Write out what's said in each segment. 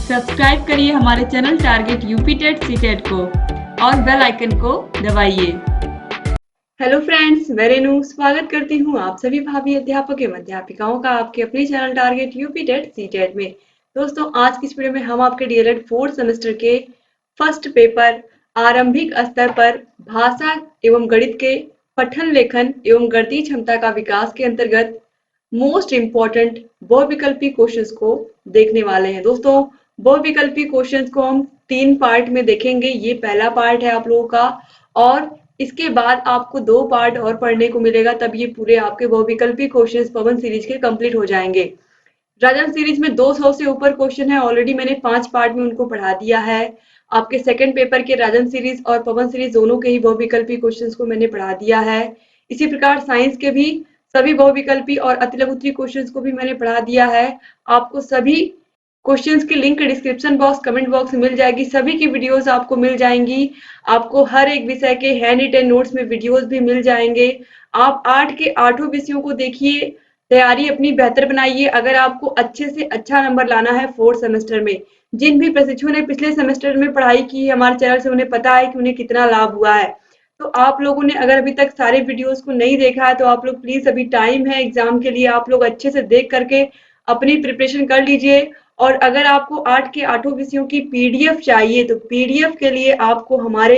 Subscribe करिए हमारे channel target UP TET CTET को और बेल आइकन को दबाइए। हेलो फ्रेंड्स, मैं रेनू स्वागत करती हूँ आप सभी भावी अध्यापक एवं अध्यापिकाओं का आपके अपने channel target UP TET CTET में। दोस्तों, आज की इस वीडियो में हम आपके डीएलएड 4th सेमेस्टर के फर्स्ट पेपर आरंभिक स्तर पर भाषा एवं गणित के पठन लेखन एवं गणितीय क्षमता का विकास के अंतर्गत मोस्ट इम्पॉर्टेंट बहुविकल्पी क्वेश्चंस को देखने वाले हैं। दोस्तों, बहुविकल्पी क्वेश्चंस को हम 3 पार्ट में देखेंगे। ये पहला पार्ट है आप लोगों का, और इसके बाद आपको 2 पार्ट और पढ़ने को मिलेगा, तब ये पूरे आपके बहुविकल्पी क्वेश्चंस पवन सीरीज के कंप्लीट हो जाएंगे। राजन सीरीज में 200 से ऊपर क्वेश्चन है, ऑलरेडी मैंने 5 पार्ट में उनको पढ़ा दिया है। आपके सेकंड पेपर के राजन सीरीज और पवन सीरीज दोनों के ही बहुविकल्पी क्वेश्चंस को मैंने पढ़ा दिया है। इसी प्रकार साइंस के भी सभी बहुविकल्पी और अतिलघुत्तरीय क्वेश्चंस को भी मैंने पढ़ा दिया है। आपको सभी क्वेश्चंस की link description box, comment box में मिल जाएगी। सभी की वीडियोस आपको मिल जाएंगी। आपको हर एक विषय के हैंड रिटन नोट्स में वीडियोस भी मिल जाएंगे। आप 8 के 8 विषयों को देखिए, तैयारी अपनी बेहतर बनाइए अगर आपको अच्छे से अच्छा नंबर लाना है 4th सेमेस्टर में। जिन भी प्रशिक्षुओं ने पिछले सेमेस्टर में पढ़ाई की है हमारे चैनल से, उन्हें पता है कि उन्हें कितना लाभ हुआ है। तो आप लोगों ने अगर अभी तक सारे वीडियोस को नहीं देखा है तो आप लोग प्लीज, अभी टाइम है एग्जाम के लिए, आप लोग अच्छे से देख करके अपनी प्रिपरेशन कर लीजिए। और अगर आपको 8 के 8 विषयों की पीडीएफ चाहिए तो पीडीएफ के लिए आपको हमारे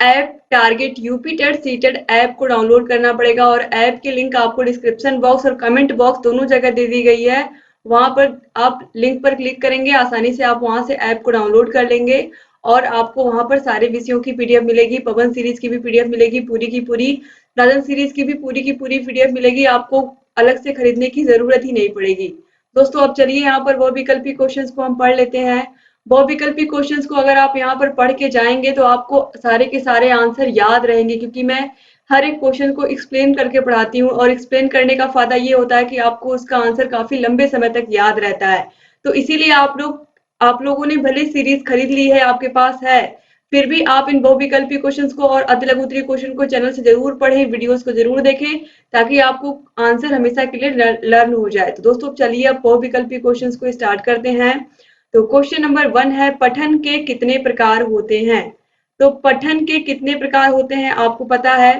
app target UP TET CTET app को डाउनलोड करना पड़ेगा, और ऐप की लिंक आपको डिस्क्रिप्शन बॉक्स और कमेंट बॉक्स दोनों जगह दे दी गई है। वहां पर आप लिंक पर क्लिक करेंगे, आसानी से आप वहां से ऐप को डाउनलोड कर लेंगे और आपको वहां पर सारे विषयों की पीडीएफ मिलेगी। पवन सीरीज की भी पीडीएफ मिलेगी पूरी की पूरी, राजन सीरीज की भी पूरी की पूरी पीडीएफ मिलेगी। आपको अलग से खरीदने की जरूरत ही नहीं पड़ेगी। दोस्तों, अब चलिए यहाँ पर बहुविकल्पी क्वेश्चंस को हम पढ़ लेते हैं। बहुविकल्पी क्वेश्चंस को अगर आप यहाँ पर पढ़ के जाएंगे तो आपको सारे के सारे आंसर याद रहेंगे, क्योंकि मैं हर एक क्वेश्चन को एक्सप्लेन करके पढ़ाती हूँ, और एक्सप्लेन करने का फायदा ये होता है कि आपको उसका आंसर काफी लंबे समय तक याद रहता है। तो इसीलिए आप लोगों ने भले सीरीज खरीद ली है, आपके पास है, फिर भी आप इन बहुविकल्पी क्वेश्चंस को और अतिलघुत्तरीय क्वेश्चन को चैनल से जरूर पढ़ें, वीडियोस को जरूर देखें, ताकि आपको आंसर हमेशा के लिए लर्न हो जाए। तो दोस्तों, चलिए अब बहुविकल्पी क्वेश्चंस को स्टार्ट करते हैं। तो क्वेश्चन नंबर 1 है, पठन के कितने प्रकार होते हैं? तो पठन के कितने प्रकार होते हैं आपको पता है।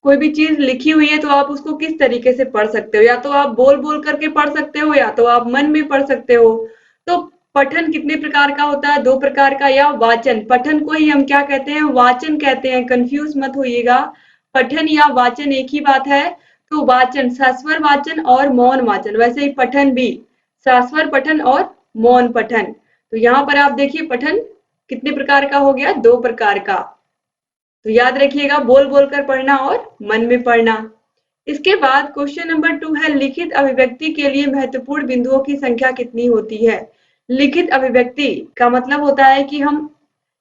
कोई भी चीज लिखी हुई है तो आप उसको किस तरीके से पढ़ सकते हो, या तो आप बोल बोल करके पढ़ सकते हो या तो आप मन में पढ़ सकते हो। तो पठन कितने प्रकार का होता है? 2 प्रकार का। या वाचन, पठन को ही हम क्या कहते हैं? वाचन कहते हैं। कंफ्यूज मत होइएगा, पठन या वाचन एक ही बात है। तो वाचन सस्वर वाचन और मौन वाचन, वैसे ही पठन भी सस्वर पठन और मौन पठन। तो यहाँ पर आप देखिए पठन कितने प्रकार का हो गया? 2 प्रकार का। तो याद रखिएगा, बोल बोल कर पढ़ना और मन में पढ़ना। इसके बाद क्वेश्चन नंबर 2 है, लिखित अभिव्यक्ति के लिए महत्वपूर्ण बिंदुओं की संख्या कितनी होती है? लिखित अभिव्यक्ति का मतलब होता है कि हम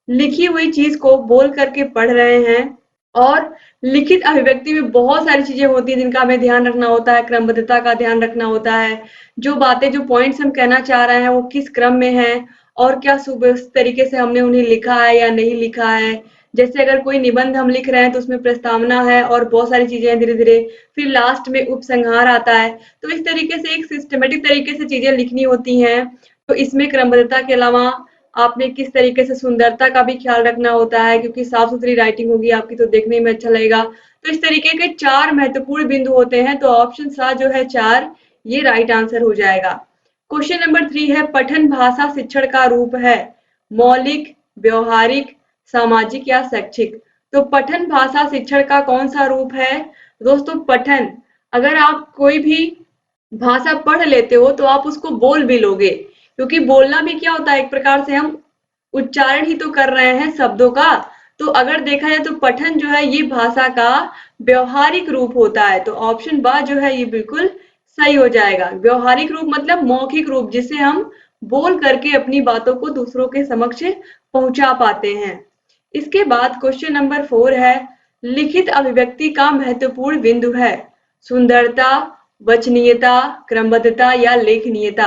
लिखी हुई चीज को बोल करके पढ़ रहे हैं, और लिखित अभिव्यक्ति में बहुत सारी चीजें होती हैं जिनका हमें ध्यान रखना होता है। क्रमबद्धता का ध्यान रखना होता है, जो बातें, जो पॉइंट्स हम कहना चाह रहे हैं वो किस क्रम में है, और क्या सुव्यवस्थित तरीके से हमने उन्हें लिखा है या नहीं लिखा है। जैसे अगर कोई निबंध हम लिख रहे हैं तो उसमें प्रस्तावना है और बहुत सारी चीजें हैं, धीरे धीरे फिर लास्ट में उपसंहार आता है। तो इस तरीके से एक सिस्टमेटिक तरीके से चीजें लिखनी होती हैं। तो इसमें क्रमबद्धता के अलावा आपने किस तरीके से सुंदरता का भी ख्याल रखना होता है, क्योंकि साफ सुथरी राइटिंग होगी आपकी तो देखने में अच्छा लगेगा। तो इस तरीके के 4 महत्वपूर्ण बिंदु होते हैं। तो ऑप्शन सा जो है 4, ये राइट आंसर हो जाएगा। क्वेश्चन नंबर 3 है, पठन भाषा शिक्षण का रूप है? मौलिक, व्यवहारिक, सामाजिक या शैक्षिक? तो पठन भाषा शिक्षण का कौन सा रूप है? दोस्तों, पठन, अगर आप कोई भी भाषा पढ़ लेते हो तो आप उसको बोल भी लोगे, क्योंकि बोलना भी क्या होता है, एक प्रकार से हम उच्चारण ही तो कर रहे हैं शब्दों का। तो अगर देखा जाए तो पठन जो है ये भाषा का व्यवहारिक रूप होता है। तो ऑप्शन बा जो है ये बिल्कुल सही हो जाएगा। व्यवहारिक रूप मतलब मौखिक रूप, जिसे हम बोल करके अपनी बातों को दूसरों के समक्ष पहुंचा पाते हैं। इसके बाद क्वेश्चन नंबर 4 है, लिखित अभिव्यक्ति का महत्वपूर्ण बिंदु है? सुंदरता, वचनीयता, क्रमबद्धता या लेखनीयता?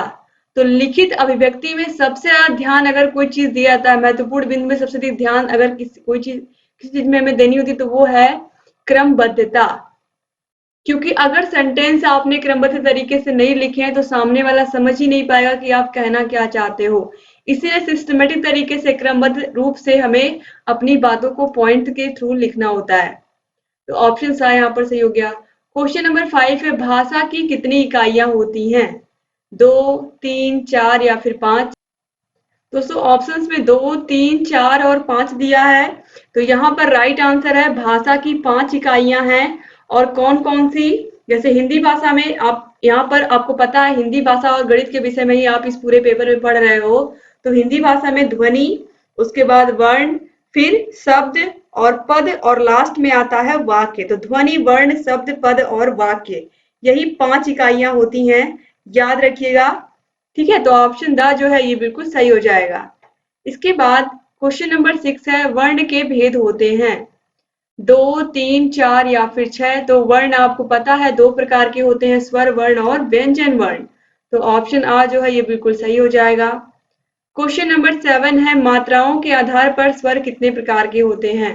तो लिखित अभिव्यक्ति में सबसे ज्यादा ध्यान अगर कोई चीज दिया जाता है, महत्वपूर्ण बिंदु में सबसे अधिक ध्यान अगर किसी चीज में हमें देनी होती है तो वो है क्रमबद्धता। क्योंकि अगर सेंटेंस आपने क्रमबद्ध तरीके से नहीं लिखे हैं तो सामने वाला समझ ही नहीं पाएगा कि आप कहना क्या चाहते हो। इसीलिए सिस्टमेटिक तरीके से क्रमबद्ध रूप से हमें अपनी बातों को पॉइंट के थ्रू लिखना होता है। तो ऑप्शन सा यहाँ पर सही हो गया। क्वेश्चन नंबर 5 है, भाषा की कितनी इकाइयां होती हैं? 2, 3, 4 या फिर 5? दोस्तों ऑप्शंस में 2, 3, 4 और 5 दिया है। तो यहाँ पर राइट आंसर है भाषा की 5 इकाइयां हैं। और कौन कौन सी? जैसे हिंदी भाषा में आप यहाँ पर आपको पता है, हिंदी भाषा और गणित के विषय में ही आप इस पूरे पेपर में पढ़ रहे हो। तो हिंदी भाषा में ध्वनि, उसके बाद वर्ण, फिर शब्द और पद, और लास्ट में आता है वाक्य। तो ध्वनि, वर्ण, शब्द, पद और वाक्य, यही 5 इकाइयां होती हैं, याद रखिएगा। ठीक है, तो ऑप्शन द जो है ये बिल्कुल सही हो जाएगा। इसके बाद क्वेश्चन नंबर 6 है, वर्ण के भेद होते हैं 2, 3, 4 या फिर 6? तो वर्ण आपको पता है 2 प्रकार के होते हैं, स्वर वर्ण और व्यंजन वर्ण। तो ऑप्शन आ जो है ये बिल्कुल सही हो जाएगा। क्वेश्चन नंबर 7 है, मात्राओं के आधार पर स्वर कितने प्रकार के होते हैं?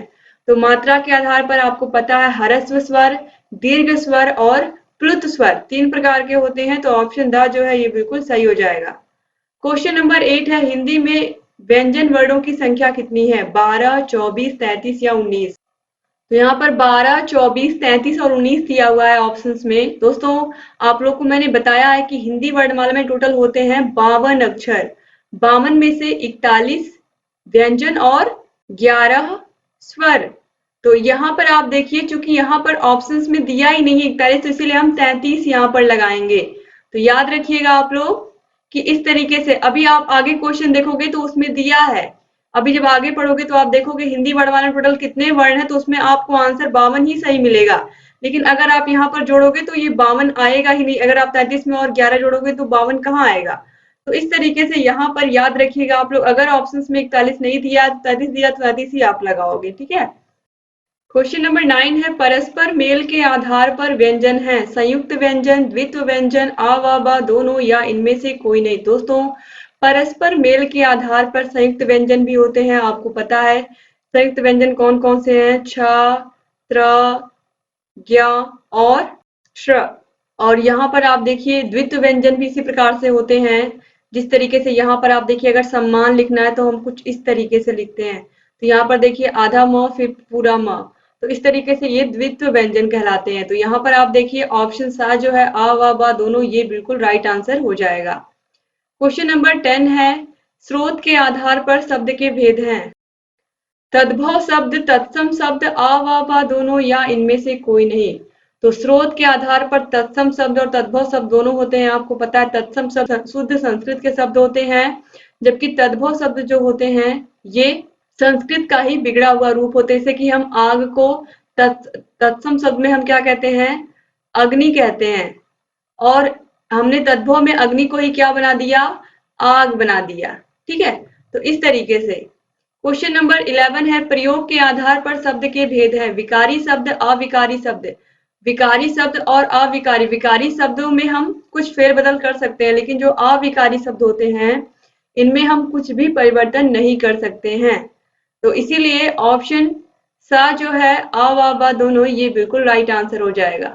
तो मात्रा के आधार पर आपको पता है ह्रस्व स्वर, दीर्घ स्वर और प्लुत स्वर 3 प्रकार के होते हैं। तो ऑप्शन द जो है ये बिल्कुल सही हो जाएगा। क्वेश्चन नंबर 8 है, हिंदी में व्यंजन वर्णों की संख्या कितनी है? 12, 24, 33 या 19? तो यहाँ पर 12, 24, 33 और 19 दिया हुआ है ऑप्शंस में। दोस्तों आप लोग को मैंने बताया है कि हिंदी वर्णमाला में टोटल होते हैं 52 अक्षर। 52 में से 41 व्यंजन और 11 स्वर। तो यहाँ पर आप देखिए, चूंकि यहाँ पर ऑप्शंस में दिया ही नहीं 41, तो इसीलिए हम 33 यहाँ पर लगाएंगे। तो याद रखिएगा आप लोग कि इस तरीके से अभी आप आगे क्वेश्चन देखोगे तो उसमें दिया है। अभी जब आगे पढ़ोगे तो आप देखोगे हिंदी वर्णमाला में टोटल कितने वर्ण है, तो उसमें आपको आंसर 52 ही सही मिलेगा। लेकिन अगर आप यहाँ पर जोड़ोगे तो ये 52 आएगा ही नहीं। अगर आप 33 में और 11 जोड़ोगे तो 52 कहाँ आएगा? तो इस तरीके से यहाँ पर याद रखिएगा आप लोग, अगर ऑप्शंस में 41 नहीं दिया, 33 दिया तो 33 ही आप लगाओगे। ठीक है। क्वेश्चन नंबर 9 है, परस्पर मेल के आधार पर व्यंजन है संयुक्त व्यंजन, द्वित्व व्यंजन, आ वा बा दोनों या इनमें से कोई नहीं? दोस्तों परस्पर मेल के आधार पर संयुक्त व्यंजन भी होते हैं, आपको पता है। संयुक्त व्यंजन कौन कौन से हैं? छ, त्र, ज्ञ और श्र। और यहाँ पर आप देखिए द्वित्व व्यंजन भी इसी प्रकार से होते हैं। जिस तरीके से यहाँ पर आप देखिए, अगर सम्मान लिखना है तो हम कुछ इस तरीके से लिखते हैं। तो यहाँ पर देखिए आधा म फिर पूरा म, तो इस तरीके से ये द्वित्व व्यंजन कहलाते हैं। तो यहाँ पर आप देखिए ऑप्शन सा जो है आ वा बा दोनों, ये बिल्कुल राइट आंसर हो जाएगा। क्वेश्चन नंबर 10 है, स्रोत के आधार पर शब्द के भेद हैं तद्भव शब्द, तत्सम शब्द, आ वा बा दोनों या इनमें से कोई नहीं? तो स्रोत के आधार पर तत्सम शब्द और तद्भव शब्द दोनों होते हैं। आपको पता है तत्सम शब्द शुद्ध संस्कृत के शब्द होते हैं, जबकि तद्भव शब्द जो होते हैं ये संस्कृत का ही बिगड़ा हुआ रूप होते हैं। जैसे कि हम आग को तत्सम शब्द में हम क्या कहते हैं? अग्नि कहते हैं। और हमने तद्भव में अग्नि को ही क्या बना दिया? आग बना दिया। ठीक है, तो इस तरीके से। क्वेश्चन नंबर 11 है, प्रयोग के आधार पर शब्द के भेद है विकारी शब्द, अविकारी शब्द। विकारी शब्द और अविकारी, विकारी शब्दों में हम कुछ फेरबदल कर सकते हैं, लेकिन जो अविकारी शब्द होते हैं इनमें हम कुछ भी परिवर्तन नहीं कर सकते हैं। तो इसीलिए ऑप्शन सा जो है आ वा बा दोनों, ये बिल्कुल राइट आंसर हो जाएगा।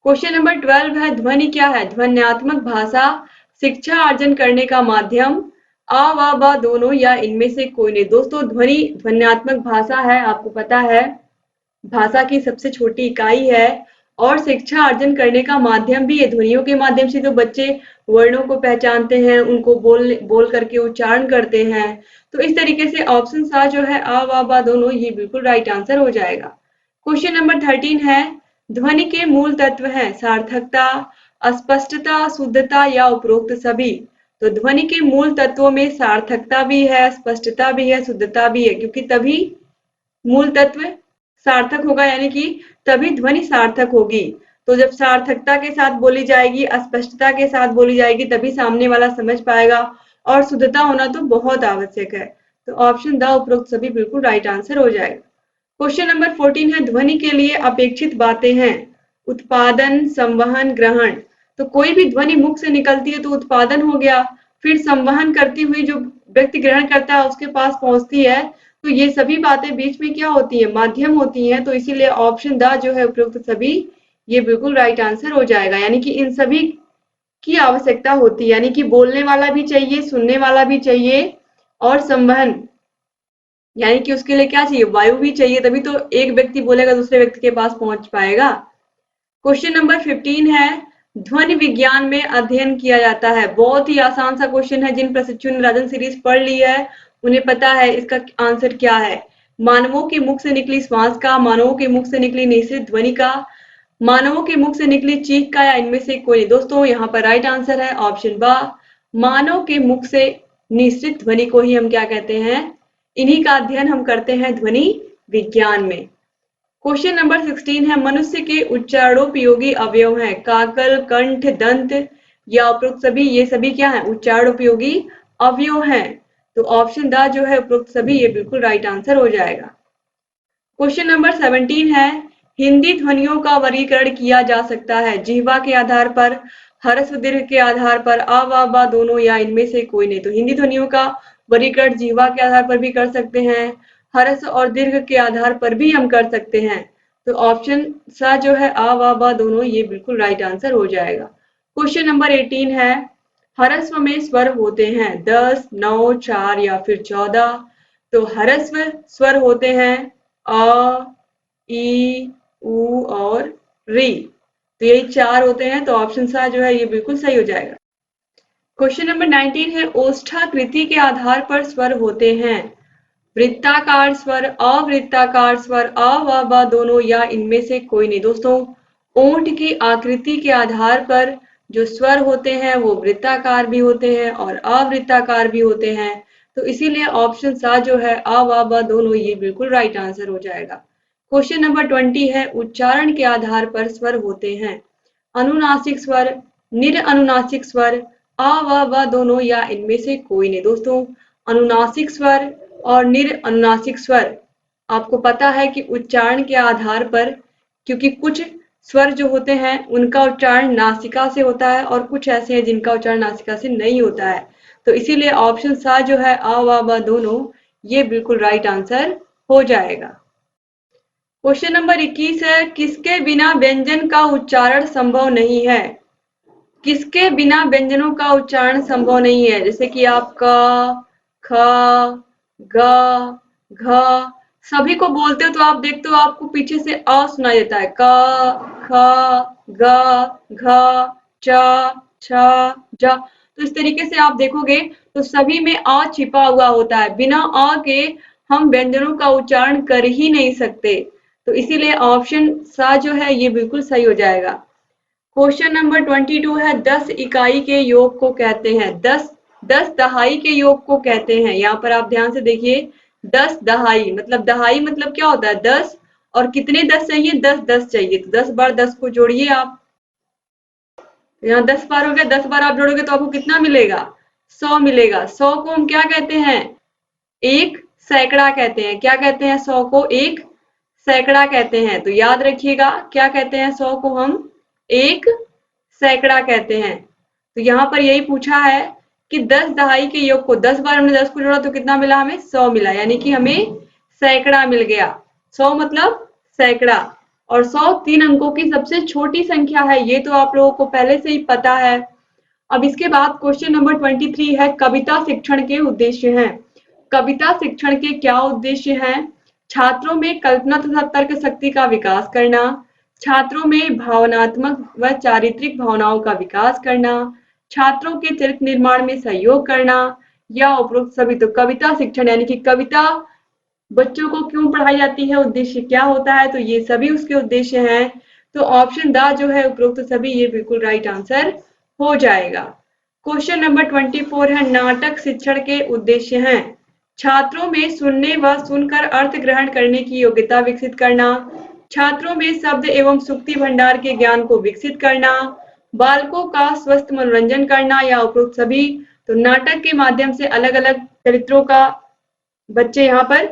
क्वेश्चन नंबर 12 है, ध्वनि क्या है? ध्वन्यात्मक भाषा, शिक्षा अर्जन करने का माध्यम, आ वा बा दोनों या इनमें से कोई नहीं? दोस्तों ध्वनि ध्वन्यात्मक भाषा है, आपको पता है भाषा की सबसे छोटी इकाई है। और शिक्षा अर्जन करने का माध्यम भी है, ध्वनियों के माध्यम से तो बच्चे वर्णों को पहचानते हैं, उनको बोल करके उच्चारण करते हैं। तो इस तरीके से ऑप्शन सा जो है आ वा बा दोनों, ये बिल्कुल राइट आंसर हो जाएगा। क्वेश्चन नंबर 13 है, ध्वनि के मूल तत्व हैं सार्थकता, अस्पष्टता, शुद्धता या उपरोक्त सभी? तो ध्वनि के मूल तत्वों में सार्थकता भी है, स्पष्टता भी है, शुद्धता भी है, क्योंकि तभी मूल तत्व सार्थक होगा, यानी कि तभी ध्वनि सार्थक होगी। तो जब सार्थकता के साथ बोली जाएगी, अस्पष्टता के साथ बोली जाएगी, तभी सामने वाला समझ पाएगा। और शुद्धता होना तो बहुत आवश्यक है। तो ऑप्शन द उपरोक्त सभी बिल्कुल राइट आंसर हो जाएगा। क्वेश्चन नंबर 14 है, ध्वनि के लिए अपेक्षित बातें हैं उत्पादन, संवहन, ग्रहण। तो कोई भी ध्वनि मुख से निकलती है तो उत्पादन हो गया, फिर संवहन करती हुई जो व्यक्ति ग्रहण करता है उसके पास पहुंचती है। तो ये सभी बातें बीच में क्या होती है? माध्यम होती हैं। तो इसीलिए ऑप्शन द जो है उपयुक्त सभी, ये बिल्कुल राइट आंसर हो जाएगा। यानी कि इन सभी की आवश्यकता होती है, यानी कि बोलने वाला भी चाहिए, सुनने वाला भी चाहिए और संवहन, यानी कि उसके लिए क्या चाहिए, वायु भी चाहिए, तभी तो एक व्यक्ति बोलेगा दूसरे व्यक्ति के पास पहुंच पाएगा। क्वेश्चन नंबर 15 है, ध्वनि विज्ञान में अध्ययन किया जाता है। बहुत ही आसान सा क्वेश्चन है, जिन प्रशिक्षु ने राजन सीरीज पढ़ ली है उन्हें पता है इसका आंसर क्या है। मानवों के मुख से निकली श्वास का, मानवों के मुख से निकली निश्चित ध्वनि का, मानवों के मुख से निकली चीख का, या इनमें से कोई। दोस्तों यहाँ पर राइट आंसर है ऑप्शन बा, मानव के मुख से निश्चित ध्वनि को ही हम क्या कहते हैं, इन्हीं का अध्ययन हम करते हैं ध्वनि विज्ञान में। क्वेश्चन नंबर 16 है, मनुष्य के उच्चारणोपयोगी अवयव हैं काकल, कंठ, दंत या उपरोक्त सभी। ये सभी क्या है, उच्चारणोपयोगी अवयव हैं। तो ऑप्शन द जो है उपरोक्त सभी, ये बिल्कुल राइट आंसर हो जाएगा। क्वेश्चन नंबर 17 है, हिंदी ध्वनियों का वर्गीकरण किया जा सकता है जिह्वा के आधार पर, ह्रस्व दीर्घ के आधार पर, आ वा बा दोनों, या इनमें से कोई नहीं। तो हिंदी ध्वनियों का वर्गीकरण जिह्वा के आधार पर भी कर सकते हैं, ह्रस्व और दीर्घ के आधार पर भी हम कर सकते हैं। तो ऑप्शन सा जो है आ वा बा दोनों, ये बिल्कुल राइट आंसर हो जाएगा। क्वेश्चन नंबर 18 है, ह्रस्व में स्वर होते हैं 10, 9, 4 या फिर 14। तो ह्रस्व स्वर होते हैं अ, ई, उ और री। तो यही 4 होते हैं, तो ऑप्शन सा जो है ये बिल्कुल सही हो जाएगा। क्वेश्चन नंबर 19 है, ओष्ठाकृति के आधार पर स्वर होते हैं वृत्ताकार स्वर, अवृत्ताकार स्वर, अ व ब दोनों, या इनमें से कोई नहीं। दोस्तों ओंठ की आकृति के आधार पर जो स्वर होते हैं वो वृत्ताकार भी होते हैं और अवृत्ताकार भी होते हैं। तो इसीलिए ऑप्शन सा जो है अ व ब दोनों, ये बिल्कुल राइट आंसर हो जाएगा। क्वेश्चन नंबर 20 है, उच्चारण के आधार पर स्वर होते हैं अनुनासिक स्वर, निरअनुनासिक स्वर, अ व ब दोनों, या इनमें से कोई नहीं। दोस्तों अनुनासिक स्वर और निरअनुनासिक स्वर, आपको पता है कि उच्चारण के आधार पर, क्योंकि कुछ स्वर जो होते हैं उनका उच्चारण नासिका से होता है और कुछ ऐसे हैं जिनका उच्चारण नासिका से नहीं होता है। तो इसीलिए ऑप्शन सा जो है अ व ब दोनों, ये बिल्कुल राइट आंसर हो जाएगा। क्वेश्चन नंबर 21 है, किसके बिना व्यंजन का उच्चारण संभव नहीं है। किसके बिना व्यंजनों का उच्चारण संभव नहीं है, जैसे कि आप क, ख, ग, घ, सभी को बोलते हो तो आप देखते हो आपको पीछे से अ सुनाई देता है, क, ख, ग, घ, च, छ, ज। तो इस तरीके से आप देखोगे तो सभी में अ छिपा हुआ होता है, बिना अ के हम व्यंजनों का उच्चारण कर ही नहीं सकते। तो इसीलिए ऑप्शन सा जो है ये बिल्कुल सही हो जाएगा। क्वेश्चन नंबर 22 है, 10 इकाई के योग को कहते हैं, 10 दहाई के योग को कहते हैं। यहाँ पर आप ध्यान से देखिए, 10 दहाई मतलब क्या होता है 10, और कितने 10 चाहिए, 10 10 चाहिए। तो 10 बार 10 को जोड़िए आप, यहाँ 10 बार हो गया, 10 बार आप जोड़ोगे तो आपको कितना मिलेगा, 100 मिलेगा। 100 को हम क्या कहते हैं, एक सैकड़ा कहते हैं। क्या कहते हैं, 100 को एक सैकड़ा कहते हैं। तो याद रखिएगा, क्या कहते हैं, 100 को हम एक सैकड़ा कहते हैं। तो यहाँ पर यही पूछा है कि 10 दहाई के योग को, 10 बार हमने 10 को जोड़ा तो कितना मिला, हमें 100 मिला, यानी कि हमें सैकड़ा मिल गया। 100 मतलब सैकड़ा, और 100 3 अंकों की सबसे छोटी संख्या है, ये तो आप लोगों को पहले से ही पता है। अब इसके बाद क्वेश्चन नंबर 23 है, कविता शिक्षण के उद्देश्य हैं। कविता शिक्षण के क्या उद्देश्य हैं, छात्रों में कल्पना तथा तर्क शक्ति का विकास करना, छात्रों में भावनात्मक व चारित्रिक भावनाओं का विकास करना, छात्रों के चरित्र निर्माण में सहयोग करना, या उपरोक्त सभी। तो कविता शिक्षण यानी कि कविता बच्चों को क्यों पढ़ाई जाती है, उद्देश्य क्या होता है, तो ये सभी उसके उद्देश्य हैं। तो ऑप्शन द जो है उपरोक्त सभी, ये बिल्कुल राइट आंसर हो जाएगा। क्वेश्चन नंबर 24 है, नाटक शिक्षण के उद्देश्य हैं छात्रों में सुनने व सुनकर अर्थ ग्रहण करने की योग्यता विकसित करना, छात्रों में शब्द एवं सुक्ति भंडार के ज्ञान को विकसित करना, बालकों का स्वस्थ मनोरंजन करना, या उपरोक्त सभी। तो नाटक के माध्यम से अलग अलग चरित्रों का बच्चे यहाँ पर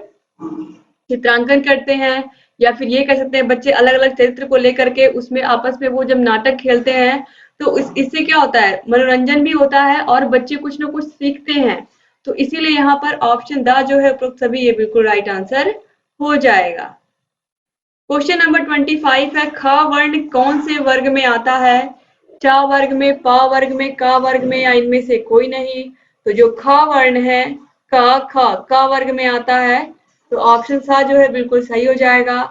चित्रांकन करते हैं, या फिर ये कह सकते हैं बच्चे अलग अलग चरित्र को लेकर के उसमें आपस में वो जब नाटक खेलते हैं तो इससे क्या होता है, मनोरंजन भी होता है और बच्चे कुछ ना कुछ सीखते हैं। तो इसीलिए यहाँ पर ऑप्शन द जो है उपरोक्त सभी, ये बिल्कुल राइट आंसर हो जाएगा। क्वेश्चन नंबर 25 है, ख वर्ण कौन से वर्ग में आता है? च वर्ग में, प वर्ग में, क वर्ग में या इनमें से कोई नहीं? तो जो ख वर्ण है क वर्ग में आता है, तो ऑप्शन सा जो है बिल्कुल सही हो जाएगा।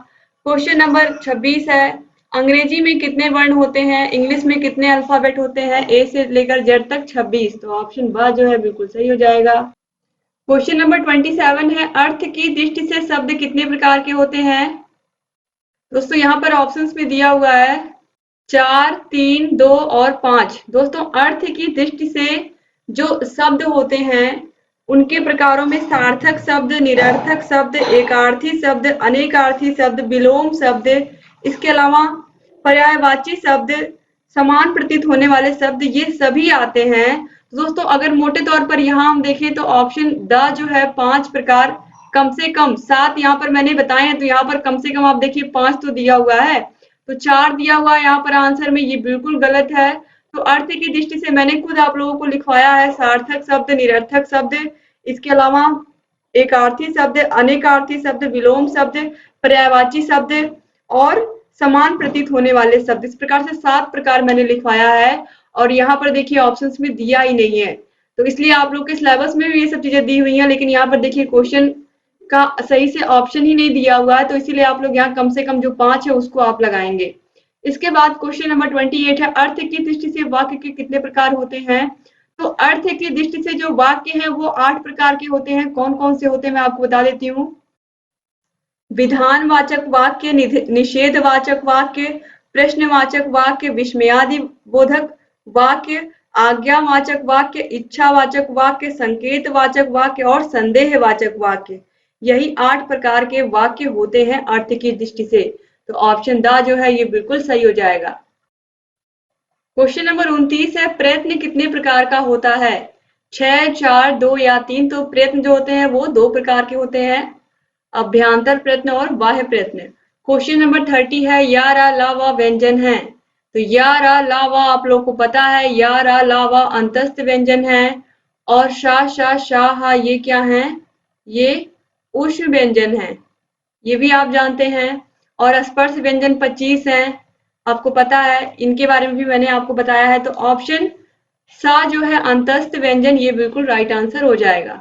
क्वेश्चन नंबर 26 है, अंग्रेजी में कितने वर्ण होते हैं? इंग्लिश में कितने अल्फाबेट होते हैं? ए से लेकर जेड तक 26, तो ऑप्शन ब जो है बिल्कुल सही हो जाएगा। क्वेश्चन नंबर 27 है, अर्थ की दृष्टि से शब्द कितने प्रकार के होते हैं? दोस्तों यहाँ पर ऑप्शंस में दिया हुआ है 4, 3, 2 और 5। दोस्तों अर्थ की दृष्टि से जो शब्द होते हैं उनके प्रकारों में सार्थक शब्द, निरर्थक शब्द, एकार्थी शब्द, अनेकार्थी शब्द, विलोम शब्द, इसके अलावा पर्यायवाची शब्द, समान प्रतीत होने वाले शब्द, ये सभी आते हैं। दोस्तों अगर मोटे तौर पर यहाँ हम देखें तो ऑप्शन द जो है 5 प्रकार, कम से कम 7 यहाँ पर मैंने बताए हैं, तो यहाँ पर कम से कम आप देखिए 5 तो दिया हुआ है, तो 4 दिया हुआ है यहाँ पर आंसर में, ये बिल्कुल गलत है। तो अर्थ की दृष्टि से मैंने खुद आप लोगों को लिखवाया है सार्थक शब्द, निरर्थक शब्द, इसके अलावा एकार्थी शब्द, अनेकार्थी शब्द, विलोम शब्द, पर्यायवाची शब्द और समान प्रतीत होने वाले शब्द। इस प्रकार से 7 प्रकार मैंने लिखवाया है और यहाँ पर देखिए ऑप्शंस में दिया ही नहीं है, तो इसलिए आप लोग के सिलेबस में भी ये सब चीजें दी हुई हैं, लेकिन यहाँ पर देखिए क्वेश्चन का सही से ऑप्शन ही नहीं दिया हुआ है, तो इसीलिए आप लोग यहाँ कम से कम जो 5 है उसको आप लगाएंगे। इसके बाद क्वेश्चन नंबर 28 है, अर्थ की दृष्टि से वाक्य के कितने प्रकार होते हैं? तो अर्थ की दृष्टि से जो वाक्य है वो 8 प्रकार के होते हैं। कौन कौन से होते हैं मैं आपको बता देती हूँ। विधानवाचक वाक्य, निषेधवाचक वाक्य, प्रश्नवाचक वाक्य, विस्मयादि बोधक वाक्य, आज्ञावाचक वाक्य, इच्छावाचक वाक्य, संकेतवाचक वाक्य और संदेहवाचक वाक्य। यही 8 प्रकार के वाक्य होते हैं अर्थ की दृष्टि से, तो ऑप्शन द जो है ये बिल्कुल सही हो जाएगा। क्वेश्चन नंबर 29 है, प्रयत्न कितने प्रकार का होता है? 6, 4, 2 या 3? तो प्रयत्न जो होते हैं वो 2 प्रकार के होते हैं, अभ्यांतर प्रयत्न और बाह्य प्रयत्न। क्वेश्चन नंबर 30 है, या रा ला वा व्यंजन है? तो या रा ला वा आप लोग को पता है, या रा ला वा अंतस्थ व्यंजन है और शा शा शा हा ये क्या है? ये ऊष्म व्यंजन है, ये भी आप जानते हैं। और स्पर्श व्यंजन 25 है, आपको पता है, इनके बारे में भी मैंने आपको बताया है। तो ऑप्शन सा जो है अंतस्थ व्यंजन, ये बिल्कुल राइट आंसर हो जाएगा।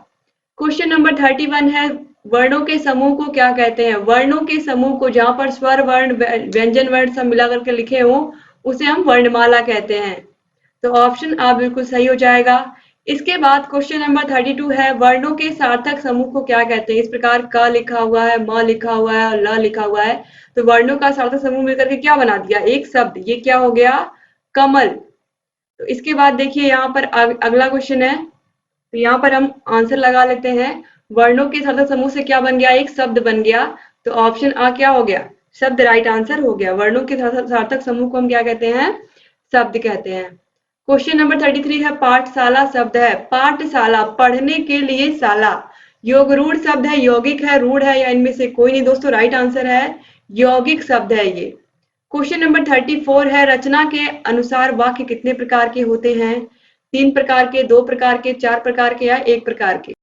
क्वेश्चन नंबर 31 है, वर्णों के समूह को क्या कहते हैं? वर्णों के समूह को जहां पर स्वर वर्ण, व्यंजन वर्ण सब मिला करके लिखे हो उसे हम वर्णमाला कहते हैं, तो ऑप्शन आ बिल्कुल सही हो जाएगा। इसके बाद क्वेश्चन नंबर 32 है, वर्णों के सार्थक समूह को क्या कहते हैं? इस प्रकार क लिखा हुआ है, म लिखा हुआ है और ल लिखा हुआ है, तो वर्णों का सार्थक समूह मिलकर के क्या बना दिया? एक शब्द, ये क्या हो गया? कमल। तो इसके बाद देखिए यहाँ पर अगला क्वेश्चन है, तो यहाँ पर हम आंसर लगा लेते हैं। वर्णों के सार्थक समूह से क्या बन गया? एक शब्द बन गया, तो ऑप्शन आ क्या हो गया? शब्द राइट आंसर हो गया। वर्णों के सार्थक समूह को हम क्या कहते हैं? शब्द कहते हैं। क्वेश्चन नंबर 33 है, पाठशाला शब्द है, पाठशाला पढ़ने के लिए शाला, योग रूढ़ शब्द है, यौगिक है, रूढ़ है या इनमें से कोई नहीं? दोस्तों राइट आंसर है यौगिक शब्द है ये। क्वेश्चन नंबर 34 है, रचना के अनुसार वाक्य कितने प्रकार के होते हैं? 3 प्रकार के, 2 प्रकार के, 4 प्रकार के या 1 प्रकार के?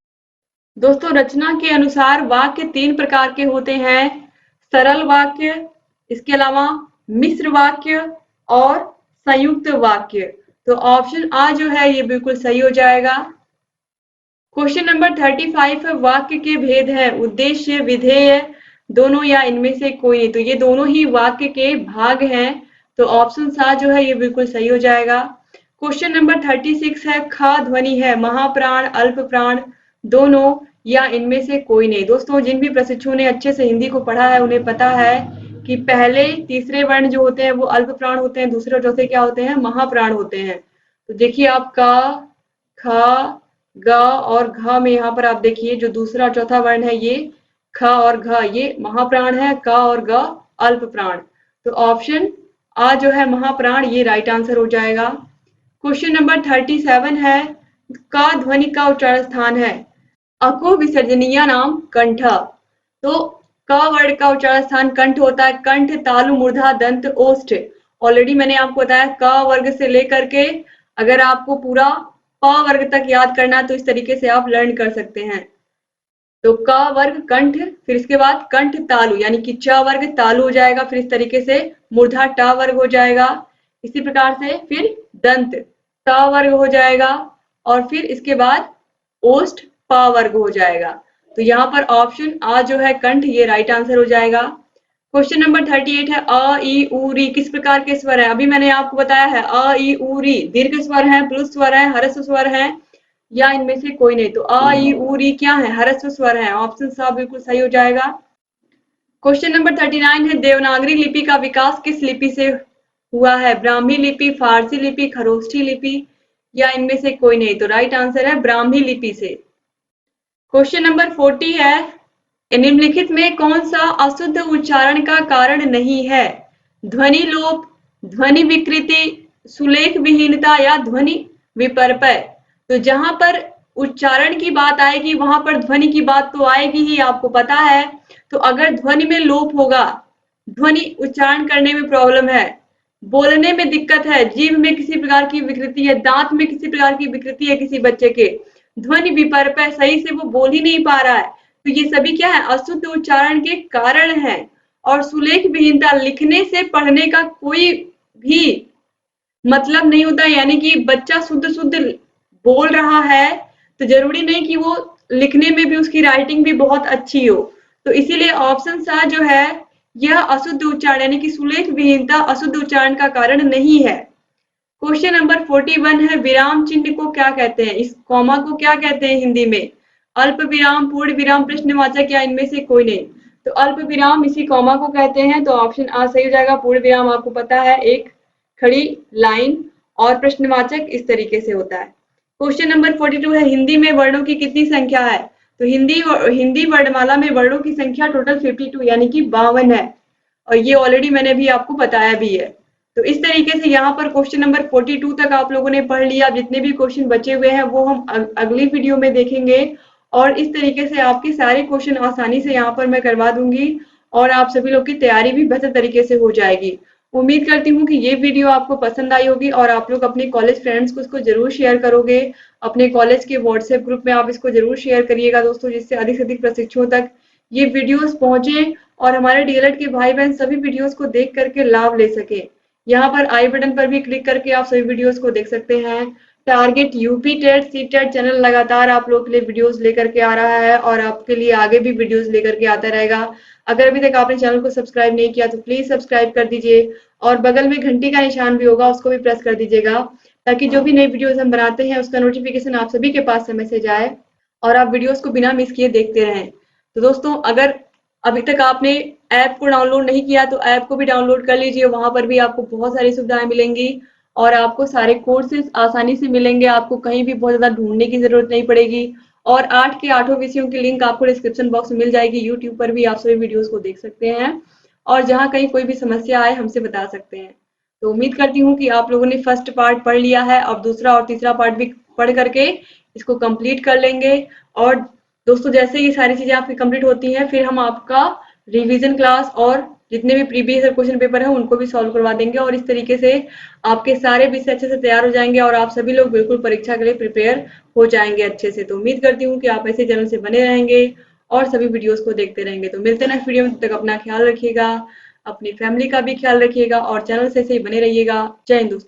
दोस्तों रचना के अनुसार वाक्य 3 प्रकार के होते हैं, सरल वाक्य, इसके अलावा मिश्र वाक्य और संयुक्त वाक्य, तो ऑप्शन आ जो है ये बिल्कुल सही हो जाएगा। क्वेश्चन नंबर 35 है, वाक्य के भेद हैं, उद्देश्य, विधेय, दोनों या इनमें से कोई नहीं? तो ये दोनों ही वाक्य के भाग हैं, तो ऑप्शन सा जो है ये बिल्कुल सही हो जाएगा। क्वेश्चन नंबर 36 है, ख ध्वनि है, महाप्राण, अल्प प्राण, दोनों या इनमें से कोई नहीं? दोस्तों जिन भी प्रशिक्षुओं ने अच्छे से हिंदी को पढ़ा है उन्हें पता है कि पहले तीसरे वर्ण जो होते हैं वो अल्प प्राण होते हैं, दूसरे और चौथे क्या होते हैं? महाप्राण होते हैं। तो देखिए आप का, ख, ग और घ में यहाँ पर आप देखिए जो दूसरा और चौथा वर्ण है ये ख और घ ये महाप्राण है, क और ग अल्प प्राण, तो ऑप्शन आ जो है महाप्राण ये राइट आंसर हो जाएगा। क्वेश्चन नंबर 37 है, क ध्वनि का उच्चारण स्थान है, अको विसर्जनीय नाम कंठ, तो क वर्ण का उच्चारण स्थान कंठ होता है, कंठ, तालु, मूर्धा, दंत, ओष्ठ। ऑलरेडी मैंने आपको बताया क वर्ग से लेकर के अगर आपको पूरा प वर्ग तक याद करना है तो इस तरीके से आप लर्न कर सकते हैं। तो क वर्ग कंठ, फिर इसके बाद कंठ तालु यानी कि च वर्ग तालु हो जाएगा, फिर इस तरीके से मूर्धा ट वर्ग हो जाएगा। इसी प्रकार से फिर दंत त वर्ग हो जाएगा और फिर इसके बाद ओष्ठ प वर्ग हो जाएगा। तो यहाँ पर ऑप्शन आ जो है कंठ, ये राइट आंसर हो जाएगा। क्वेश्चन नंबर 38 है अ ई उ री किस प्रकार के स्वर है? अभी मैंने आपको बताया है अ ई उ री दीर्घ स्वर है, प्लुत स्वर है, ह्रस्व स्वर है या इनमें से कोई नहीं। तो अ ई उ री क्या है? ह्रस्व स्वर है। ऑप्शन सा बिल्कुल सही हो जाएगा। क्वेश्चन नंबर 39 है देवनागरी लिपि का विकास किस लिपि से हुआ है? ब्राह्मी लिपि, फारसी लिपि, खरोष्ठी लिपि या इनमें से कोई नहीं। तो राइट आंसर है ब्राह्मी लिपि से। क्वेश्चन नंबर 40 है निम्नलिखित में कौन सा अशुद्ध उच्चारण का कारण नहीं है? ध्वनि लोप, ध्वनि विकृति, सुलेख विहीनता या ध्वनि विपर्पय। तो जहां पर उच्चारण की बात आएगी वहां पर ध्वनि की बात तो आएगी ही, आपको पता है। तो अगर ध्वनि में लोप होगा, ध्वनि उच्चारण करने में प्रॉब्लम है, बोलने में दिक्कत है, जीभ में किसी प्रकार की विकृति है, दांत में किसी प्रकार की विकृति है किसी बच्चे के, ध्वनि विपर्पय, सही से वो बोल ही नहीं पा रहा है, तो ये सभी क्या है? अशुद्ध उच्चारण के कारण है। और सुलेख विहीनता, लिखने से पढ़ने का कोई भी मतलब नहीं होता, यानी कि बच्चा शुद्ध शुद्ध बोल रहा है तो जरूरी नहीं कि वो लिखने में भी उसकी राइटिंग भी बहुत अच्छी हो। तो इसीलिए ऑप्शन सा जो है यह अशुद्ध उच्चारण यानी कि सुलेख विहीनता अशुद्ध उच्चारण का कारण नहीं है। क्वेश्चन नंबर 41 है विराम चिन्ह को क्या कहते हैं? इस कॉमा को क्या कहते हैं हिंदी में? अल्प विराम, पूर्ण विराम, प्रश्नवाचक या इनमें से कोई नहीं। तो अल्प विराम इसी कॉमा को कहते हैं। तो ऑप्शन आ सही हो जाएगा। पूर्ण विराम आपको पता है एक खड़ी लाइन और प्रश्नवाचक इस तरीके से होता है। क्वेश्चन नंबर 42 है हिंदी में वर्णों की कितनी संख्या है? तो हिंदी वर्णमाला में वर्णों की संख्या टोटल 52 यानी कि 52 है और ये ऑलरेडी मैंने भी आपको बताया भी है। तो इस तरीके से यहाँ पर क्वेश्चन नंबर 42 तक आप लोगों ने पढ़ लिया। जितने भी क्वेश्चन बचे हुए हैं वो हम अगली वीडियो में देखेंगे और इस तरीके से आपके सारे क्वेश्चन आसानी से यहाँ पर मैं करवा दूंगी और आप सभी लोग की तैयारी भी बेहतर तरीके से हो जाएगी। उम्मीद करती हूँ कि ये वीडियो आपको पसंद आई होगी और आप लोग अपने कॉलेज फ्रेंड्स को इसको जरूर शेयर करोगे। अपने कॉलेज के व्हाट्सएप ग्रुप में आप इसको जरूर शेयर करिएगा दोस्तों, जिससे अधिक से अधिक प्रशिक्षुओं तक ये वीडियोस पहुंचे और हमारे डीएलएड के भाई बहन सभी वीडियोस को देख करके लाभ ले सके। यहाँ पर आई बटन पर भी क्लिक करके आप सभी वीडियोस को देख सकते हैं। Target UP TET C TET channel लगातार आप लोग के लिए वीडियोस लेकर के आ रहा है और आपके लिए आगे भी वीडियोस लेकर के आता रहेगा। अगर अभी तक आपने चैनल को सब्सक्राइब नहीं किया तो प्लीज सब्सक्राइब कर दीजिए और बगल में घंटी का निशान भी होगा, उसको भी प्रेस कर दीजिएगा ताकि जो भी नई वीडियोस हम बनाते हैं उसका नोटिफिकेशन आप सभी के पास समय से जाए और आप वीडियोस को बिना मिस किए देखते रहें। तो दोस्तों अगर अभी तक आपने ऐप को डाउनलोड नहीं किया तो ऐप को भी डाउनलोड कर लीजिए। वहां पर भी आपको बहुत सारी सुविधाएं मिलेंगी और आपको सारे कोर्सेज आसानी से मिलेंगे। आपको कहीं भी बहुत ज्यादा ढूंढने की जरूरत नहीं पड़ेगी और 8 के 8 विषयों की लिंक आपको डिस्क्रिप्शन बॉक्स में मिल जाएगी। यूट्यूब पर भी आप सभी वीडियोस को देख सकते हैं और जहां कहीं कोई भी समस्या आए हमसे बता सकते हैं। तो उम्मीद करती हूँ कि आप लोगों ने फर्स्ट पार्ट पढ़ लिया है। अब दूसरा और तीसरा पार्ट भी पढ़ करके इसको कंप्लीट कर लेंगे और दोस्तों जैसे ये सारी चीजें आपकी कंप्लीट होती हैं फिर हम आपका रिवीजन क्लास और जितने भी प्रीवियस क्वेश्चन पेपर है उनको भी सॉल्व करवा देंगे और इस तरीके से आपके सारे विषय अच्छे से तैयार हो जाएंगे और आप सभी लोग बिल्कुल परीक्षा के लिए प्रिपेयर हो जाएंगे अच्छे से। तो उम्मीद करती हूँ कि आप ऐसे चैनल से बने रहेंगे और सभी वीडियोस को देखते रहेंगे। तो मिलते हैं नेक्स्ट वीडियो में, तब तक अपना ख्याल रखिएगा, अपनी फैमिली का भी ख्याल रखिएगा और चैनल से ऐसे ही बने रहिएगा। जय हिंद दोस्तों।